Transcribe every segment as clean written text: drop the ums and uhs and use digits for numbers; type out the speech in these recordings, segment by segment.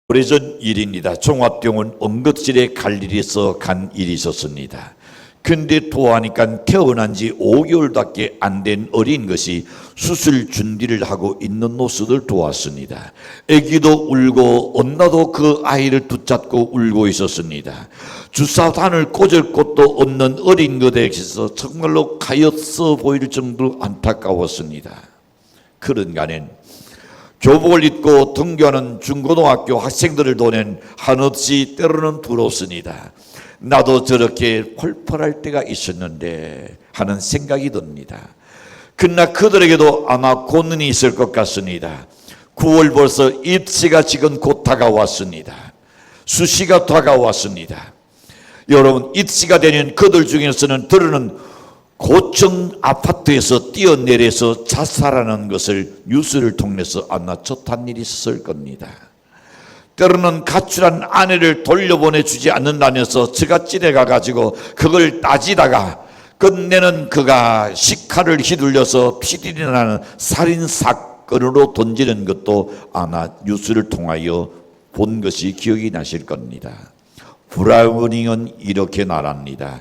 오래전 일입니다. 종합병원 응급실에 갈 일이 있어 간 일이 있었습니다. 근데 도와하니까 태어난 지 5개월밖에 안 된 어린 것이 수술 준비를 하고 있는 모습을 도왔습니다. 아기도 울고 엄마도 그 아이를 붙잡고 울고 있었습니다. 주사단을 꽂을 곳도 없는 어린 것에서 정말로 가엾어 보일 정도로 안타까웠습니다. 그런가는 교복을 입고 등교하는 중고등학교 학생들을 보낸 한없이 때로는 부럽습니다. 나도 저렇게 펄펄할 때가 있었는데 하는 생각이 듭니다. 그러나 그들에게도 아마 고난이 있을 것 같습니다. 9월 벌써 입시가 지금 곧 다가왔습니다. 수시가 다가왔습니다. 여러분, 입시가 되는 그들 중에서는 들으는 고층 아파트에서 뛰어내려서 자살하는 것을 뉴스를 통해서 아마 접한 일이 있을 겁니다. 때로는 가출한 아내를 돌려보내주지 않는다면서 저갓집에 가가지고 그걸 따지다가 끝내는 그가 식칼을 휘둘려서 피질이 나는 살인사건으로 던지는 것도 아마 뉴스를 통하여 본 것이 기억이 나실 겁니다. 브라우닝은 이렇게 말합니다.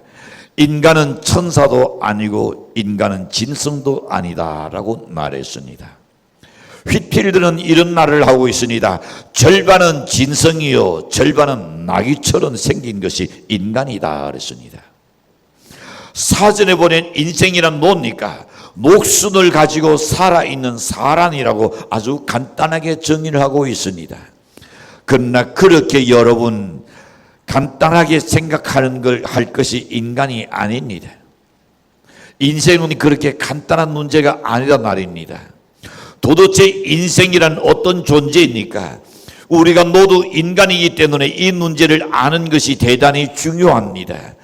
인간은 천사도 아니고 인간은 짐승도 아니다라고 말했습니다. 휘필드는 이런 말을 하고 있습니다. 절반은 짐승이요 절반은 나귀처럼 생긴 것이 인간이다 그랬습니다. 사전에 보낸 인생이란 뭡니까? 목숨을 가지고 살아있는 사람이라고 아주 간단하게 정의를 하고 있습니다. 그러나 그렇게 여러분 간단하게 생각하는 걸 할 것이 인간이 아닙니다. 인생은 그렇게 간단한 문제가 아니란 말입니다. 도대체 인생이란 어떤 존재입니까? 우리가 모두 인간이기 때문에 이 문제를 아는 것이 대단히 중요합니다.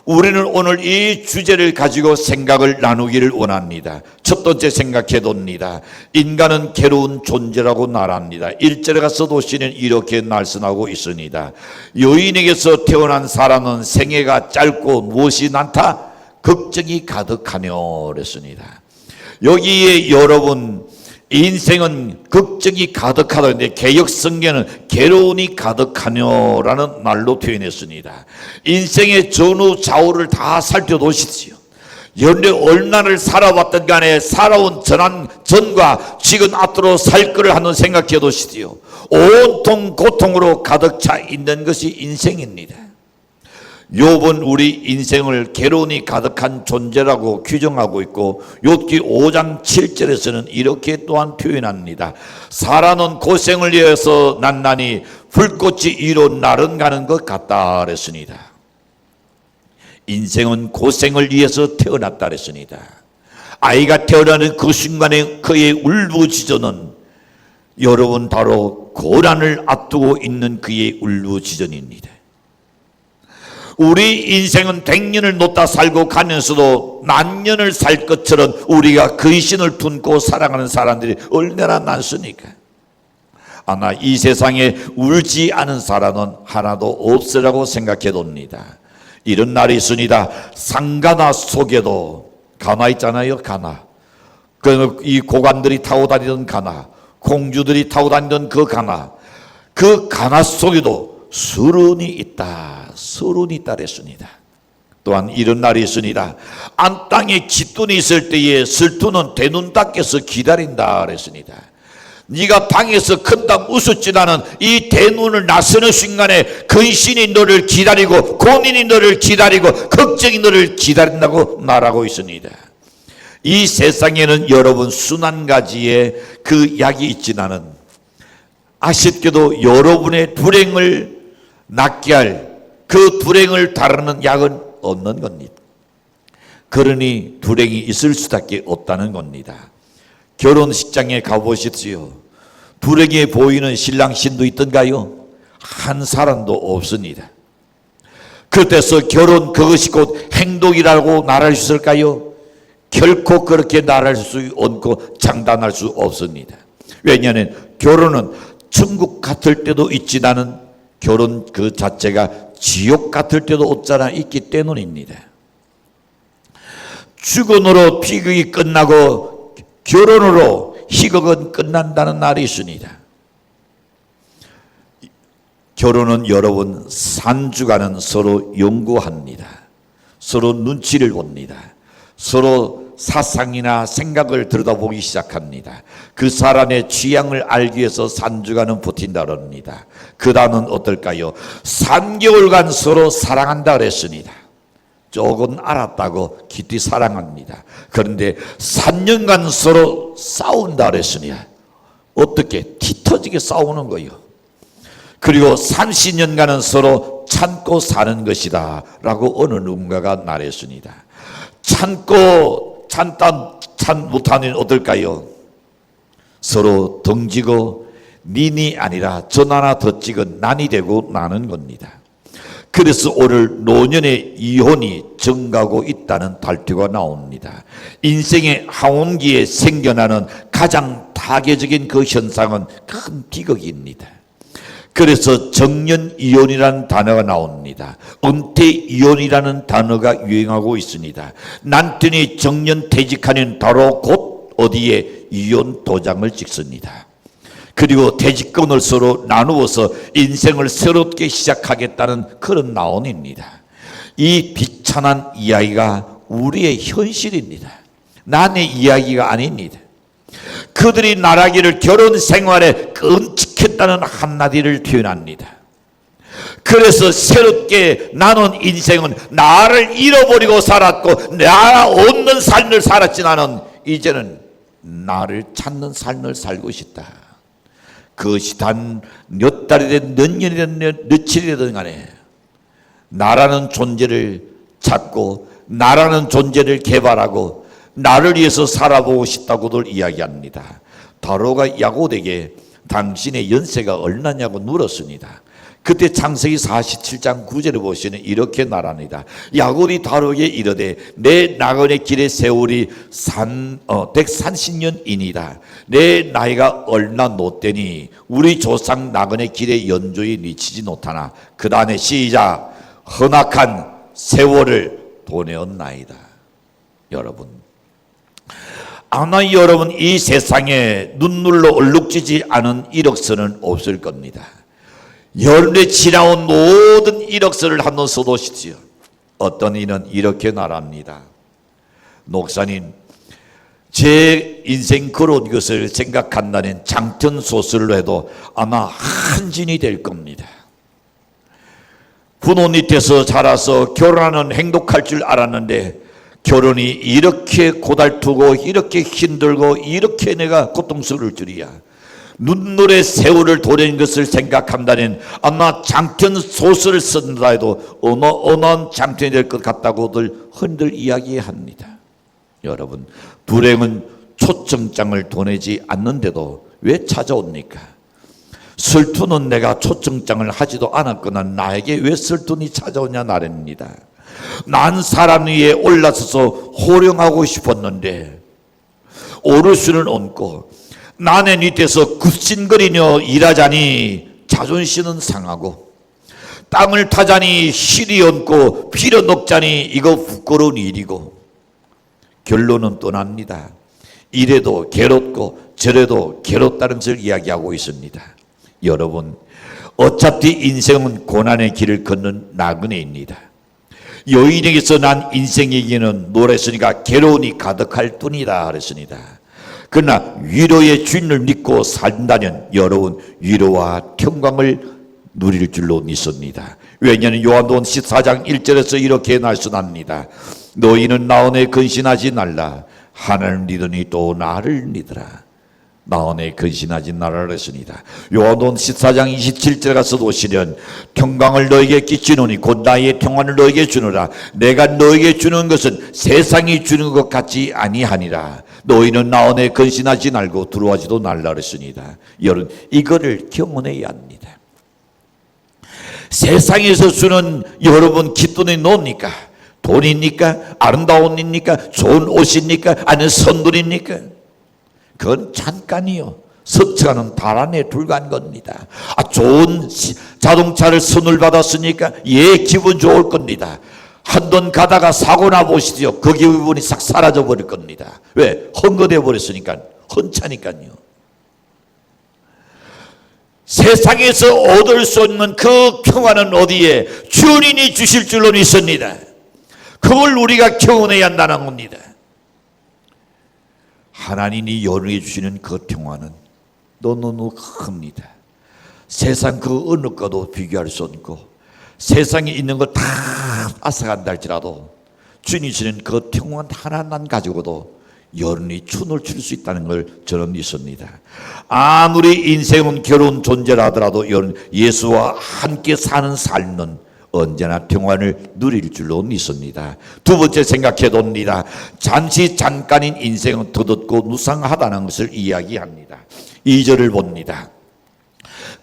우리는 오늘 이 주제를 가지고 생각을 나누기를 원합니다. 첫 번째 생각해 봅니다. 인간은 괴로운 존재라고 말합니다. 1절에 가서 도시는 이렇게 말씀하고 있습니다. 여인에게서 태어난 사람은 생애가 짧고 무엇이 많다? 걱정이 가득하며 그랬습니다. 여기에 여러분 인생은 걱정이 가득하다는데 개역 성경은 괴로움이 가득하며라는 말로 표현했습니다. 인생의 전후 좌우를 다 살펴보십시오. 연례 얼마를 살아왔던 간에 살아온 전과 지금 앞으로 살 거를 한번 생각해 보십시오. 온통 고통으로 가득 차 있는 것이 인생입니다. 욥은 우리 인생을 괴로움이 가득한 존재라고 규정하고 있고 욥기 5장 7절에서는 이렇게 또한 표현합니다. 사람은 고생을 위해서 난나니 불꽃이 위로 나른가는 것 같다 그랬습니다. 인생은 고생을 위해서 태어났다 그랬습니다. 아이가 태어나는 그 순간에 그의 울부짖어는 여러분 바로 고난을 앞두고 있는 그의 울부짖음입니다. 우리 인생은 100년을 놓다 살고 가면서도 만년을 살 것처럼 우리가 근심을 품고 살아가는 사람들이 얼마나 많습니까? 아마 이 세상에 울지 않은 사람은 하나도 없으라고 생각해 봅니다. 이런 말이 있습니다. 상가나 속에도 가나 있잖아요. 가나. 이 고관들이 타고 다니던 가나, 공주들이 타고 다니던 그 가나, 그 가나 속에도 서른이 있다. 서른이 있다 그랬습니다. 또한 이런 날이 있습니다. 안 땅에 깃돈이 있을 때에 슬투는 대눈 닦여서 기다린다 그랬습니다. 네가 방에서 큰땀 웃었지라는 이 대눈을 나서는 순간에 근심이 너를 기다리고 고민이 너를 기다리고 걱정이 너를 기다린다고 말하고 있습니다. 이 세상에는 여러분 수만 가지의 그 약이 있지만은 아쉽게도 여러분의 불행을 낫게 할 그 불행을 다루는 약은 없는 겁니다. 그러니 불행이 있을 수밖에 없다는 겁니다. 결혼식장에 가보십시오. 불행해 보이는 신랑 신도 있던가요? 한 사람도 없습니다. 그때서 결혼 그것이 곧 행복이라고 말할 수 있을까요? 결코 그렇게 말할 수 없고 장담할 수 없습니다. 왜냐하면 결혼은 천국 같을 때도 있지만은 결혼 그 자체가 지옥 같을 때도 없잖아 있기 때문입니다. 죽음으로 비극이 끝나고 결혼으로 희극은 끝난다는 날이 있습니다. 결혼은 여러분 산주가는 서로 연구합니다. 서로 눈치를 봅니다. 서로 사상이나 생각을 들여다보기 시작합니다. 그 사람의 취향을 알기 위해서 산주가는 버틴다 그럽니다. 그 다음은 어떨까요? 3개월간 서로 사랑한다 그랬습니다. 조금 알았다고 깊이 사랑합니다. 그런데 3년간 서로 싸운다 그랬으니 어떻게 티 터지게 싸우는 거예요. 그리고 30년간은 서로 참고 사는 것이다 라고 어느 누군가가 말했습니다. 참고 참 못하는 어떨까요? 서로 덩지고 nin이 아니라 전 하나 더 찍은 난이 되고 나는 겁니다. 그래서 오늘 노년의 이혼이 증가하고 있다는 발표가 나옵니다. 인생의 하온기에 생겨나는 가장 타개적인 그 현상은 큰 비극입니다. 그래서 정년이혼이라는 단어가 나옵니다. 은퇴이혼이라는 단어가 유행하고 있습니다. 남편이 정년퇴직하는 바로 곧 어디에 이혼 도장을 찍습니다. 그리고 퇴직금을 서로 나누어서 인생을 새롭게 시작하겠다는 그런 나온입니다. 이 비참한 이야기가 우리의 현실입니다. 남의 이야기가 아닙니다. 그들이 말하기를 결혼 생활에 끔찍했다는 한마디를 표현합니다. 그래서 새롭게 나눈 인생은 나를 잃어버리고 살았고 나 없는 삶을 살았지 나는 이제는 나를 찾는 삶을 살고 싶다. 그것이 단 몇 달이든 몇 년이든 며칠이든 간에 나라는 존재를 찾고 나라는 존재를 개발하고 나를 위해서 살아보고 싶다고들 이야기합니다. 다로가 야곱에게 당신의 연세가 얼마냐고 물었습니다. 그때 창세기 47장 9절을 보시면 이렇게 말합니다. 야곱이 다로에게 이르되 내 나그네 길의 세월이 130년이니이다. 내 나이가 얼나 못되니 우리 조상 나그네 길의 연조에 미치지 못하나 그 다음에 시작 험악한 세월을 보내었나이다. 여러분 아마 여러분 이 세상에 눈물로 얼룩지지 않은 이력서는 없을 겁니다. 여름에 지나온 모든 이력서를 한번 써보십시오. 어떤 이는 이렇게 말합니다. 목사님, 제 인생 그런 것을 생각한다는 장편 소설로 해도 아마 한진이 될 겁니다. 부모 밑에서 자라서 결혼하는 행복할 줄 알았는데 결혼이 이렇게 고달프고 이렇게 힘들고 이렇게 내가 고통스러울 줄이야. 눈물의 세월을 보낸 것을 생각한다면 아마 장편 소설을 쓴다 해도 어마어마한 장편이 될 것 같다고들 흔들 이야기합니다. 여러분 불행은 초청장을 보내지 않는데도 왜 찾아옵니까? 설투는 내가 초청장을 하지도 않았거나 나에게 왜 설투니 찾아오냐 말입니다. 난 사람 위에 올라서서 호령하고 싶었는데 오를 수는 없고 나의 밑에서 굽신거리며 일하자니 자존심은 상하고 땅을 타자니 실이 없고 피려 먹자니 이거 부끄러운 일이고 결론은 떠납니다. 이래도 괴롭고 저래도 괴롭다는 것을 이야기하고 있습니다. 여러분 어차피 인생은 고난의 길을 걷는 나그네입니다. 여인에게서 난 인생에게는 노랬으니까 괴로움이 가득할 뿐이다 그랬습니다. 그러나 위로의 주인을 믿고 산다면 여러분 위로와 평강을 누릴 줄로 믿습니다. 왜냐하면 요한복음 14장 1절에서 이렇게 말씀합니다. 너희는 나온에 근신하지 말라. 하나님을 믿으니 또 나를 믿으라. 나온에 근신하지 말라 했습니다. 요한복음 14장 27절에 가서 보시면 평강을 너에게 끼치노니 곧 나의 평안을 너에게 주노라. 내가 너에게 주는 것은 세상이 주는 것 같지 아니하니라. 너희는 나온에 근신하지 말고 두려워하지도 말라 그랬습니다. 여러분 이거를 경험해야 합니다. 세상에서 주는 여러분 기쁨이 뭡니까? 돈입니까? 아름다운 일입니까? 좋은 옷입니까? 아니면 선물입니까? 그건 잠깐이요. 석차는 달 안에 불과한 겁니다. 좋은 자동차를 선물 받았으니까 기분 좋을 겁니다. 한돈 가다가 사고나 보시죠. 그 기분이 싹 사라져 버릴 겁니다. 왜? 헝거돼 버렸으니까. 헌차니까요. 세상에서 얻을 수 없는 그 평안은 어디에? 주님이 주실 줄로 믿습니다. 그걸 우리가 경험해야 한다는 겁니다. 하나님이 연우해 주시는 그 평안은 너무너무 큽니다. 세상 그 어느 것도 비교할 수 없고, 세상에 있는 걸 다 앗아간다 할지라도 주님이 주시는 그 평안 하나만 가지고도 여론이 춤을 출 수 있다는 걸 저는 믿습니다. 아무리 인생은 괴로운 존재라 하더라도 예수와 함께 사는 삶은 언제나 평안을 누릴 줄로 믿습니다. 두 번째 생각해 봅니다. 잠깐인 인생은 덧없고 무상하다는 것을 이야기합니다. 2절을 봅니다.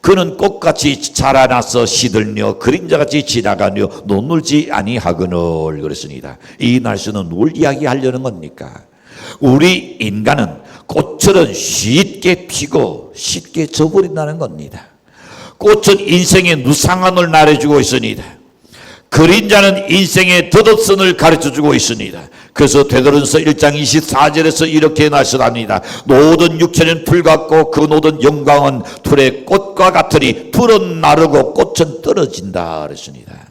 그는 꽃같이 자라나서 시들며 그림자같이 지나가며 논물지 아니하거늘 그랬습니다. 이 날씨는 뭘 이야기하려는 겁니까? 우리 인간은 꽃처럼 쉽게 피고 쉽게 져버린다는 겁니다. 꽃은 인생의 무상함을 말해주고 있습니다. 그림자는 인생의 덧없음을 가르쳐주고 있습니다. 그래서 베드로전서 1장 24절에서 이렇게 말씀합니다. 모든 육체는 풀 같고 그 모든 영광은 풀의 꽃과 같으니 풀은 마르고 꽃은 떨어진다 그랬습니다.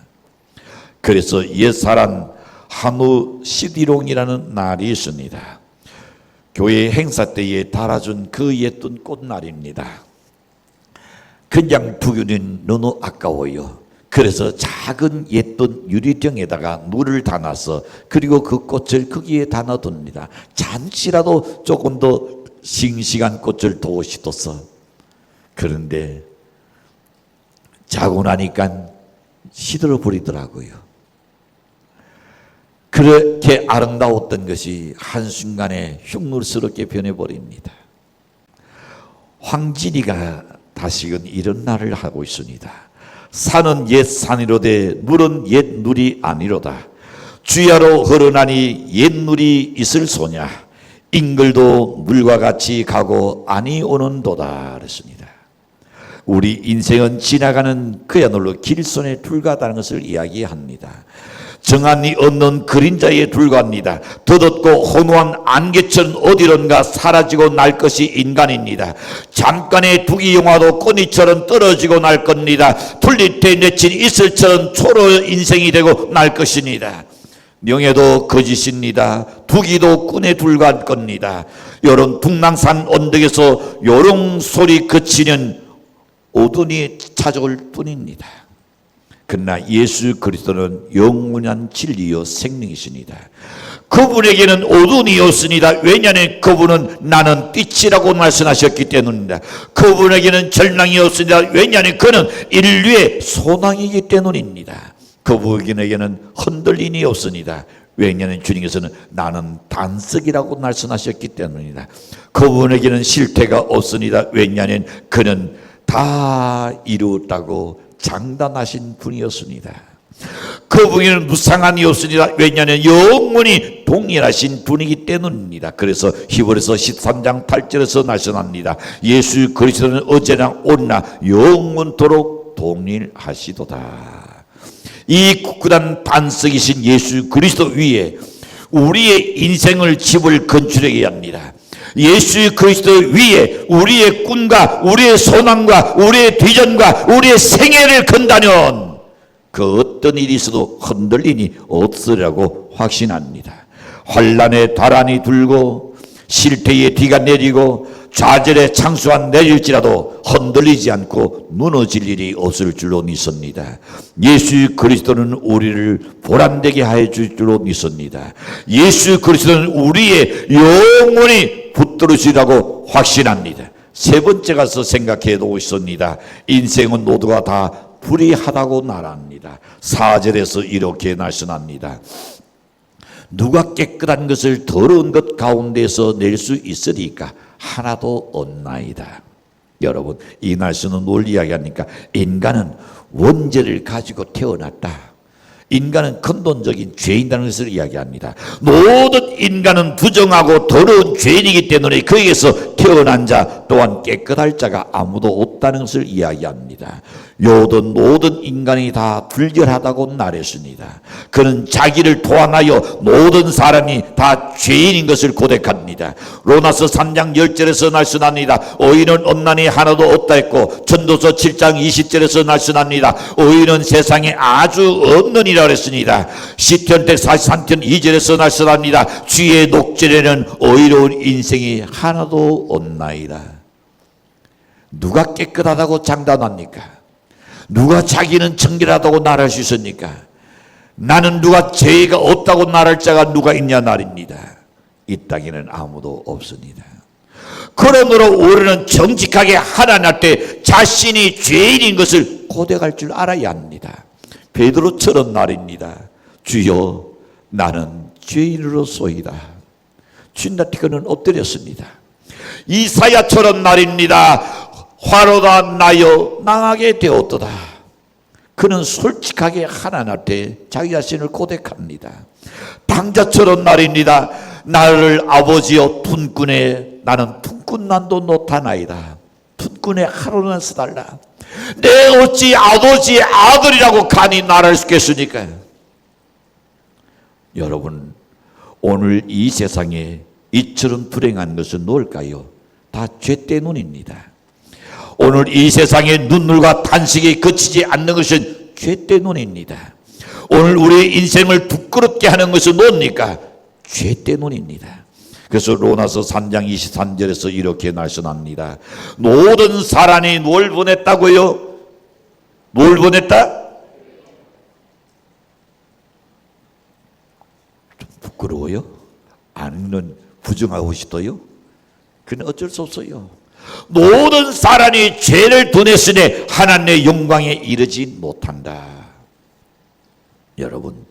그래서 옛사람 한우 시디롱이라는 날이 있습니다. 교회 행사 때에 달아준 그 예쁜 꽃날입니다. 그냥 두기는 너무 아까워요. 그래서 작은 예쁜 유리병에다가 물을 담아서 그리고 그 꽃을 거기에 담아둡니다. 잠시라도 조금 더 싱싱한 꽃을 더 씻어서. 그런데 자고 나니까 시들어 버리더라고요. 그렇게 아름다웠던 것이 한순간에 흉물스럽게 변해버립니다. 황진이가 다시금 이런 날을 하고 있습니다. 산은 옛 산이로되 물은 옛 물이 아니로다. 주야로 흐르나니 옛 물이 있을 소냐. 인글도 물과 같이 가고 아니 오는도다 그랬습니다. 우리 인생은 지나가는 그야말로 길손에 불과하다는 것을 이야기합니다. 정한이 없는 그림자에 불과합니다. 덧없고 혼화한 안개처럼 어디론가 사라지고 날 것이 인간입니다. 잠깐의 두기영화도 꼬니처럼 떨어지고 날 겁니다. 풀릴 때 맺힌 이슬처럼 초로 인생이 되고 날 것입니다. 명예도 거짓입니다. 두기도 꾼에 불과할 겁니다. 요런 북랑산 언덕에서 요런 소리 그치는 오돈이 찾아올 뿐입니다. 그러나 예수 그리스도는 영원한 진리요 생명이십니다. 그분에게는 어둠이 없습니다. 왜냐하면 그분은 나는 빛이라고 말씀하셨기 때문입니다. 그분에게는 절망이 없습니다. 왜냐하면 그는 인류의 소망이기 때문입니다. 그분에게는 흔들림이 없습니다. 왜냐하면 주님께서는 나는 단석이라고 말씀하셨기 때문입니다. 그분에게는 실패가 없습니다. 왜냐하면 그는 다 이루었다고 장담하신 분이었습니다. 그분에게는 무상함이 없습니다. 왜냐하면 영원히 동일하신 분이기 때문입니다. 그래서 히브리서 13장 8절에서 말씀합니다. 예수 그리스도는 어제나 오늘나 영원토록 동일하시도다. 이 굳건한 반석이신 예수 그리스도 위에 우리의 인생을 집을 건축해야 합니다. 예수 그리스도 위에 우리의 꿈과 우리의 소망과 우리의 비전과 우리의 생애를 건다면 그 어떤 일이 있어도 흔들림이 없으리라고 확신합니다. 환난의 바람이 불고 실패의 비가 내리고 좌절의 창수가 내릴지라도 흔들리지 않고 무너질 일이 없을 줄로 믿습니다. 예수 그리스도는 우리를 보람되게 하여 줄 줄로 믿습니다. 예수 그리스도는 우리의 영원히 붙들으시라고 확신합니다. 세 번째 가서 생각해 보고 있습니다. 인생은 모두가 다 불의하다고 말합니다. 4절에서 이렇게 말씀합니다. 누가 깨끗한 것을 더러운 것 가운데서 낼 수 있으리까? 하나도 없나이다. 여러분, 이 말씀은 뭘 이야기합니까? 인간은 원죄를 가지고 태어났다. 인간은 근본적인 죄인이라는 것을 이야기합니다. 모든 인간은 부정하고 더러운 죄인이기 때문에 거기에서 태어난 자 또한 깨끗할 자가 아무도 없다는 것을 이야기합니다. 요든 모든 인간이 다 불결하다고 말했습니다. 그는 자기를 포함하여 모든 사람이 다 죄인인 것을 고백합니다. 로마서 3장 10절에서 말씀합니다. 의인은 없나니 하나도 없다 했고, 전도서 7장 20절에서 말씀합니다. 의인은 세상에 아주 없느니라 그랬습니다. 시편tek 43편 2절에서 말씀합니다. 주의 녹절에는 의로운 인생이 하나도 없나이다. 누가 깨끗하다고 장담합니까? 누가 자기는 정결하다고 말할 수 있습니까? 나는 누가 죄가 없다고 말할 자가 누가 있냐 말입니다. 이 땅에는 아무도 없습니다. 그러므로 우리는 정직하게 하나님 앞에 자신이 죄인인 것을 고백할 줄 알아야 합니다. 베드로처럼 말입니다. 주여, 나는 죄인으로소이다. 주님 앞에 그는 엎드렸습니다. 이사야처럼 말입니다. 화로가 나여 망하게 되었도다. 그는 솔직하게 하나님 앞에 자기 자신을 고백합니다. 방자처럼 말입니다. 나를 아버지여 품꾼에 나는 품꾼만도 못하나이다. 품꾼의 하루는 써달라. 내 어찌 아버지의 아들이라고 감히 말할 수 있겠습니까? 여러분, 오늘 이 세상에 이처럼 불행한 것은 뭘까요? 다 죄 때문입니다. 오늘 이 세상에 눈물과 탄식이 그치지 않는 것은 죄 때문입니다. 오늘 우리의 인생을 부끄럽게 하는 것은 뭡니까? 죄 때문입니다. 그래서 로마서 3장 23절에서 이렇게 말씀합니다. 모든 사람이 뭘 보냈다고요? 뭘 보냈다? 좀 부끄러워요? 아니면 부정하고 싶어요? 그건 어쩔 수 없어요. 모든 사람이 죄를 보냈으니 하나님의 영광에 이르지 못한다. 여러분,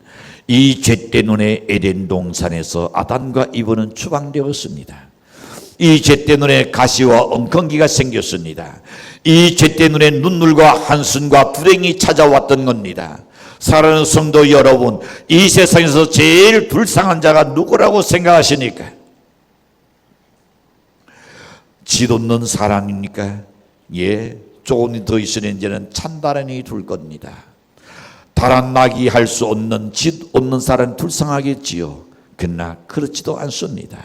이 죄 때문에 에덴 동산에서 아담과 이브는 추방되었습니다. 이 죄 때문에 가시와 엉겅기가 생겼습니다. 이 죄 때문에 눈물과 한숨과 불행이 찾아왔던 겁니다. 사랑하는 성도 여러분, 이 세상에서 제일 불쌍한 자가 누구라고 생각하십니까? 짓 없는 사람입니까? 예, 조금 더 있으면 이제는 찬바람이 불 겁니다. 달아나기 할 수 없는 짓 없는 사람 불쌍하겠지요. 그러나 그렇지도 않습니다.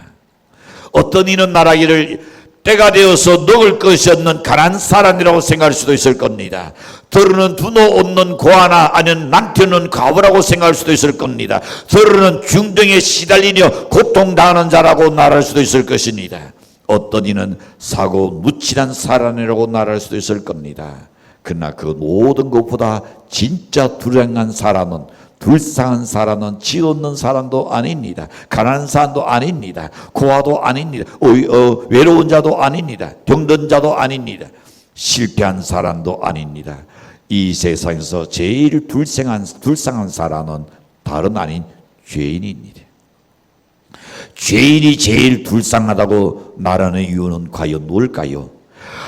어떤 이는 말하기를 때가 되어서 먹을 것이 없는 가난한 사람이라고 생각할 수도 있을 겁니다. 더러는 두노 없는 고아나 아니면 남편은 과부라고 생각할 수도 있을 겁니다. 더러는 중병에 시달리며 고통당하는 자라고 말할 수도 있을 것입니다. 어떤 이는 사고 무칠한 사람이라고 말할 수도 있을 겁니다. 그러나 그 모든 것보다 진짜 불행한 사람은, 불쌍한 사람은 지 없는 사람도 아닙니다. 가난한 사람도 아닙니다. 고아도 아닙니다. 외로운 자도 아닙니다. 병든 자도 아닙니다. 실패한 사람도 아닙니다. 이 세상에서 제일 불쌍한 사람은 다른 아닌 죄인입니다. 죄인이 제일 불쌍하다고 말하는 이유는 과연 뭘까요?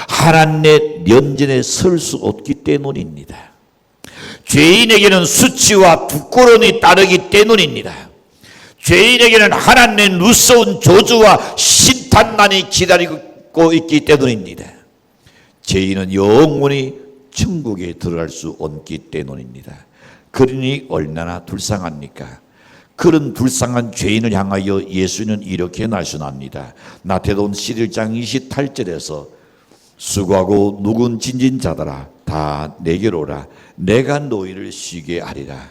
하나님의 면전에 설 수 없기 때문입니다. 죄인에게는 수치와 부끄러움이 따르기 때문입니다. 죄인에게는 하나님의 무서운 저주와 심판만이 기다리고 있기 때문입니다. 죄인은 영원히 천국에 들어갈 수 없기 때문입니다. 그러니 얼마나 불쌍합니까? 그런 불쌍한 죄인을 향하여 예수는 이렇게 말씀합니다. 마태복음 11장 28절에서 수고하고 누군 진진 자들아 다 내게로 오라. 내가 너희를 쉬게 하리라.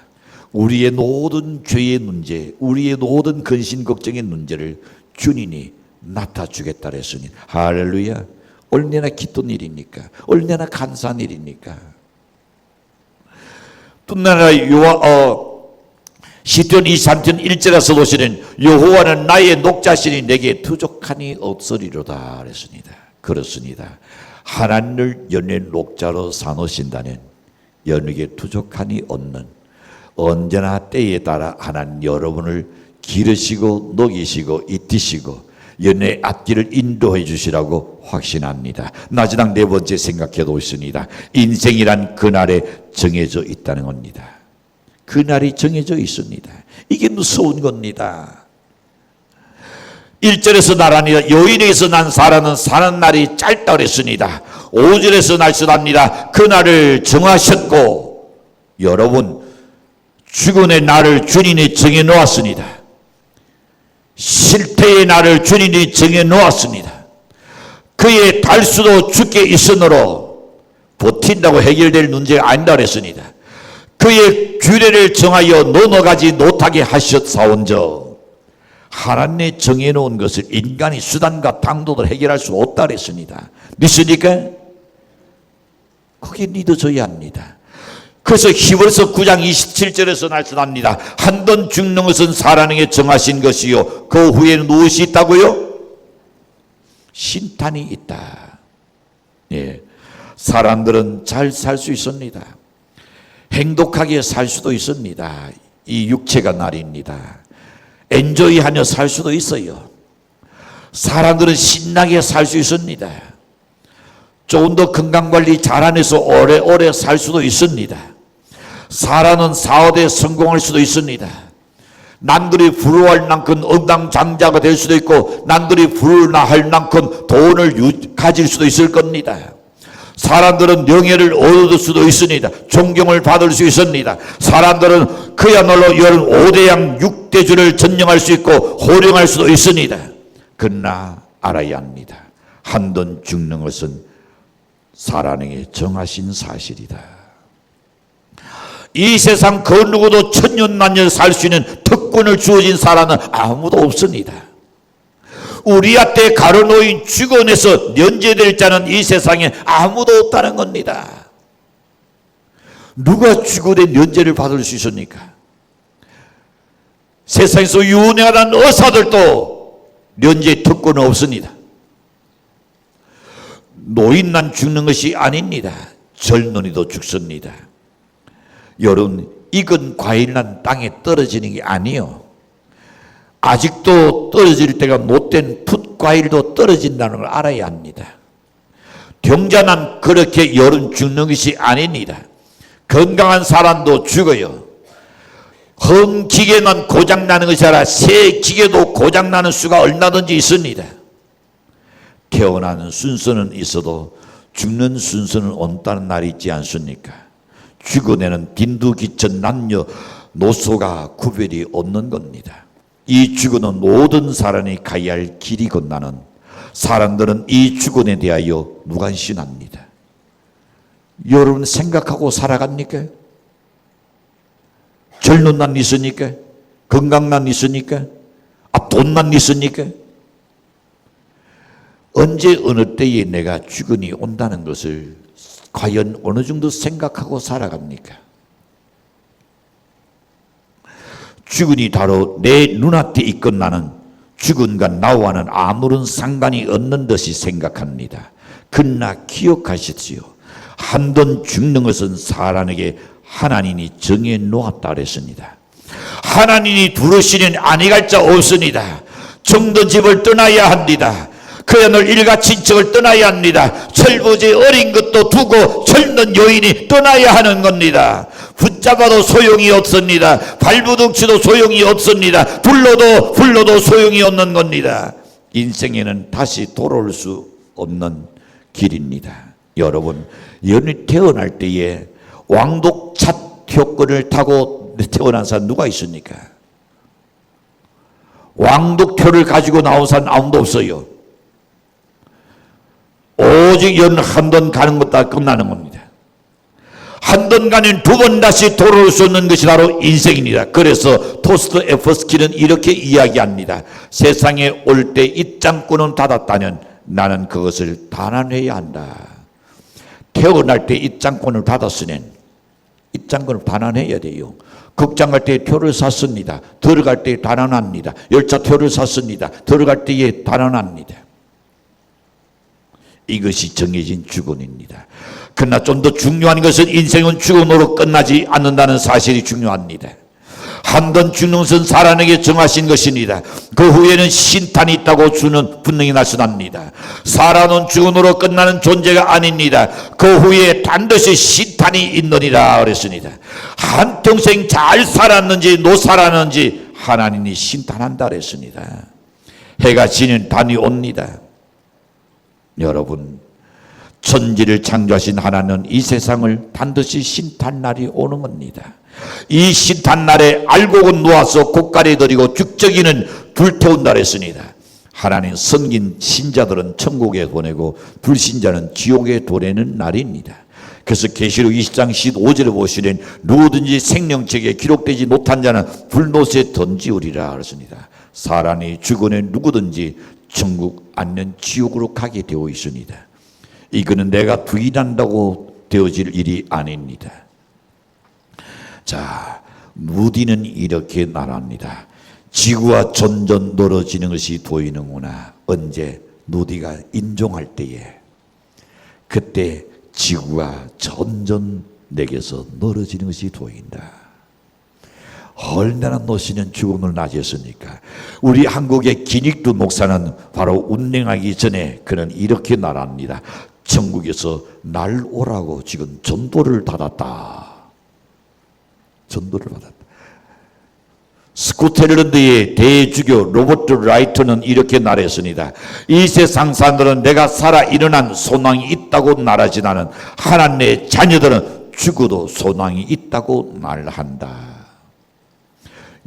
우리의 모든 죄의 문제, 우리의 모든 근심 걱정의 문제를 주님이 맡아주겠다 그랬으니 할렐루야. 얼마나 기쁜 일입니까? 얼마나 감사한 일입니까? 뿐 아니라 시편 23편 1절에서 보시는 여호와는 나의 녹자신이 내게 부족하니 없으리로다 그랬습니다. 그렇습니다. 하나님을 연의 녹자로 사놓으신다면 연에게 부족하니 없는, 언제나 때에 따라 하나님 여러분을 기르시고 녹이시고 이티시고 연의 앞길을 인도해 주시라고 확신합니다. 마지막 네 번째 생각해 보겠습니다. 인생이란 그날에 정해져 있다는 겁니다. 그날이 정해져 있습니다. 이게 무서운 겁니다. 1절에서 나라니라. 여인에게서 난 사라는 사는 날이 짧다 그랬습니다. 5절에서 날쓰답니다. 그날을 정하셨고, 여러분 죽음의 날을 주님이 정해놓았습니다. 실패의 날을 주님이 정해놓았습니다. 그의 달수도 죽게 있으므로 버틴다고 해결될 문제가 아니다 그랬습니다. 그의 규례를 정하여 넘어가지 못하게 하셨사온저, 하나님이 정해놓은 것을 인간이 수단과 방도로 해결할 수 없다 그랬습니다. 믿습니까? 그게 믿어져야 합니다. 그래서 히브리서 9장 27절에서 말씀합니다. 한 번 죽는 것은 사람에게 정하신 것이요, 그 후에는 무엇이 있다고요? 신탄이 있다. 예, 사람들은 잘 살 수 있습니다. 행복하게 살 수도 있습니다. 이 육체가 날입니다. 엔조이하며 살 수도 있어요. 사람들은 신나게 살 수 있습니다. 조금 더 건강관리 잘하면서 오래오래 살 수도 있습니다. 사람은 사업에 성공할 수도 있습니다. 남들이 부러워할 만큼 억당장자가 될 수도 있고, 남들이 부러워할 만큼 돈을 가질 수도 있을 겁니다. 사람들은 명예를 얻을 수도 있습니다. 존경을 받을 수 있습니다. 사람들은 그야말로 이런 5대양 6대주를 전령할 수 있고 호령할 수도 있습니다. 그러나 알아야 합니다. 한 번 죽는 것은 사람에게 정하신 사실이다. 이 세상 그 누구도 천년만년 살 수 있는 특권을 주어진 사람은 아무도 없습니다. 우리한테 가로놓인 주권에서 면제될 자는 이 세상에 아무도 없다는 겁니다. 누가 주권의 면제를 받을 수 있습니까? 세상에서 유능한 의사들도 면제 특권은 없습니다. 노인만 죽는 것이 아닙니다. 젊은이도 죽습니다. 여러분, 익은 과일은 땅에 떨어지는 게 아니에요. 아직도 떨어질 때가 못된 풋과일도 떨어진다는 걸 알아야 합니다. 병자는 그렇게 여름 죽는 것이 아닙니다. 건강한 사람도 죽어요. 헌 기계만 고장나는 것이 아니라 새 기계도 고장나는 수가 얼마든지 있습니다. 태어나는 순서는 있어도 죽는 순서는 온다는 날이 있지 않습니까? 죽어내는 빈두기천 남녀 노소가 구별이 없는 겁니다. 이 죽어는 모든 사람이 가야 할 길이 건너는 사람들은 이 죽음에 대하여 무관심합니다. 여러분 생각하고 살아갑니까? 젊은 난 있으니까? 건강난 있으니까? 돈만 있으니까? 언제 어느 때에 내가 죽음이 온다는 것을 과연 어느 정도 생각하고 살아갑니까? 죽음이 바로 내 눈앞에 있건 나는 죽음과 나와는 아무런 상관이 없는 듯이 생각합니다. 그러나 기억하십시오. 한 번 죽는 것은 사람에게 하나님이 정해 놓았다 그랬습니다. 하나님이 부르시는 아니 갈 자 없습니다. 정든 집을 떠나야 합니다. 그야말로 일가 친척을 떠나야 합니다. 철부지 어린 것도 두고 젊은 여인이 떠나야 하는 겁니다. 붙잡아도 소용이 없습니다. 발부둥치도 소용이 없습니다. 불러도 소용이 없는 겁니다. 인생에는 다시 돌아올 수 없는 길입니다. 여러분, 연이 태어날 때에 왕독차 효권을 타고 태어난 사람 누가 있습니까? 왕독표를 가지고 나온 사람 아무도 없어요. 오직 연 한 번 가는 것 다 끝나는 겁니다. 한 번 가는 두 번 다시 돌아올 수 없는 것이 바로 인생입니다. 그래서 도스토옙스키는 이렇게 이야기합니다. 세상에 올 때 입장권은 받았다면 나는 그것을 단안해야 한다. 태어날 때 입장권을 받았으니 입장권을 단안해야 돼요. 극장 갈 때 표를 샀습니다. 들어갈 때 단안합니다. 열차표를 샀습니다. 들어갈 때에 단안합니다. 이것이 정해진 주권입니다. 그러나 좀 더 중요한 것은 인생은 죽음으로 끝나지 않는다는 사실이 중요합니다. 한 번 죽는 것은 사람에게 정하신 것입니다. 그 후에는 신탄이 있다고 주는 분명히 말씀합니다. 사람은 죽음으로 끝나는 존재가 아닙니다. 그 후에 반드시 신탄이 있느니라 그랬습니다. 한평생 잘 살았는지 못 살았는지 하나님이 신탄한다 그랬습니다. 해가 지는 밤이 옵니다. 여러분, 천지를 창조하신 하나님은 이 세상을 반드시 신탄날이 오는 겁니다. 이 신탄날에 알곡은 놓아서 곡간에 들이고 죽적이는 불태운다 했습니다. 하나님 섬긴 신자들은 천국에 보내고 불신자는 지옥에 보내는 날입니다. 그래서 계시록 20장 15절에 보시면 누구든지 생명책에 기록되지 못한 자는 불못에 던지우리라 그랬습니다. 사람이 죽은 후 누구든지 천국 아니면 지옥으로 가게 되어 있습니다. 이거는 내가 부인한다고 되어질 일이 아닙니다. 자, 무디는 이렇게 말합니다. 지구와 점점 멀어지는 것이 보이는구나. 언제? 누디가 인종할 때에. 그때 지구가 점점 내게서 멀어지는 것이 보인다. 얼마나 노시는 죽음을 맞이했습니까? 우리 한국의 기닉두 목사는 바로 운명하기 전에 그는 이렇게 말합니다. 천국에서 날 오라고 지금 전도를 받았다. 전도를 받았다. 스코틀랜드의 대주교 로버트 라이트는 이렇게 말했습니다. 이 세상 사람들은 내가 살아 일어난 소망이 있다고 말하지 않은 하나님의 자녀들은 죽어도 소망이 있다고 말한다.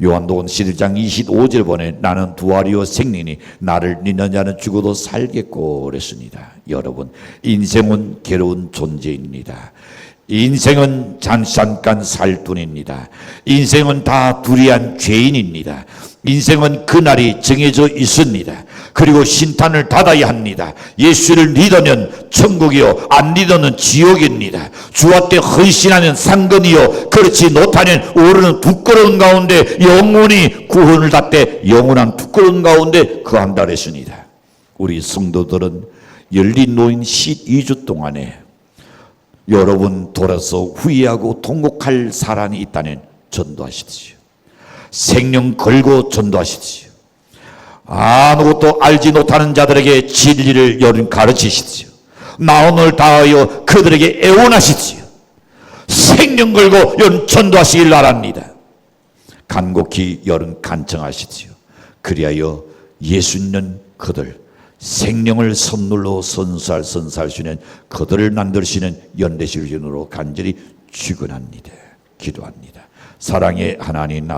요한복음 11장 25절 보내 나는 부활이요 생명이니 나를 믿는 자는 죽어도 살겠고 그랬습니다. 여러분, 인생은 괴로운 존재입니다. 인생은 잠깐 살 뿐입니다. 인생은 다 불의한 죄인입니다. 인생은 그날이 정해져 있습니다. 그리고 신탄을 닫아야 합니다. 예수를 믿으면 천국이요, 안 믿으면 지옥입니다. 주한테 헌신하면 상급이요, 그렇지 못하면 오르는 부끄러운 가운데 영원히 구원을 받되 영원한 부끄러운 가운데 거한다 했습니다. 우리 성도들은 열린 노인 12주 동안에 여러분 돌아서 후회하고 통곡할 사람이 있다면 전도하십시오. 생명 걸고 전도하십시오. 아무것도 알지 못하는 자들에게 진리를 여러분 가르치십시오. 마음을 다하여 그들에게 애원하십시오. 생명 걸고 여러분 전도하시길 바랍니다. 간곡히 여러분 간청하십시오. 그리하여 예수 있는 그들, 생명을 선물로 선사하시는 그들을 만드시는 연대시즌으로 간절히 축원합니다. 기도합니다. 사랑의 하나님,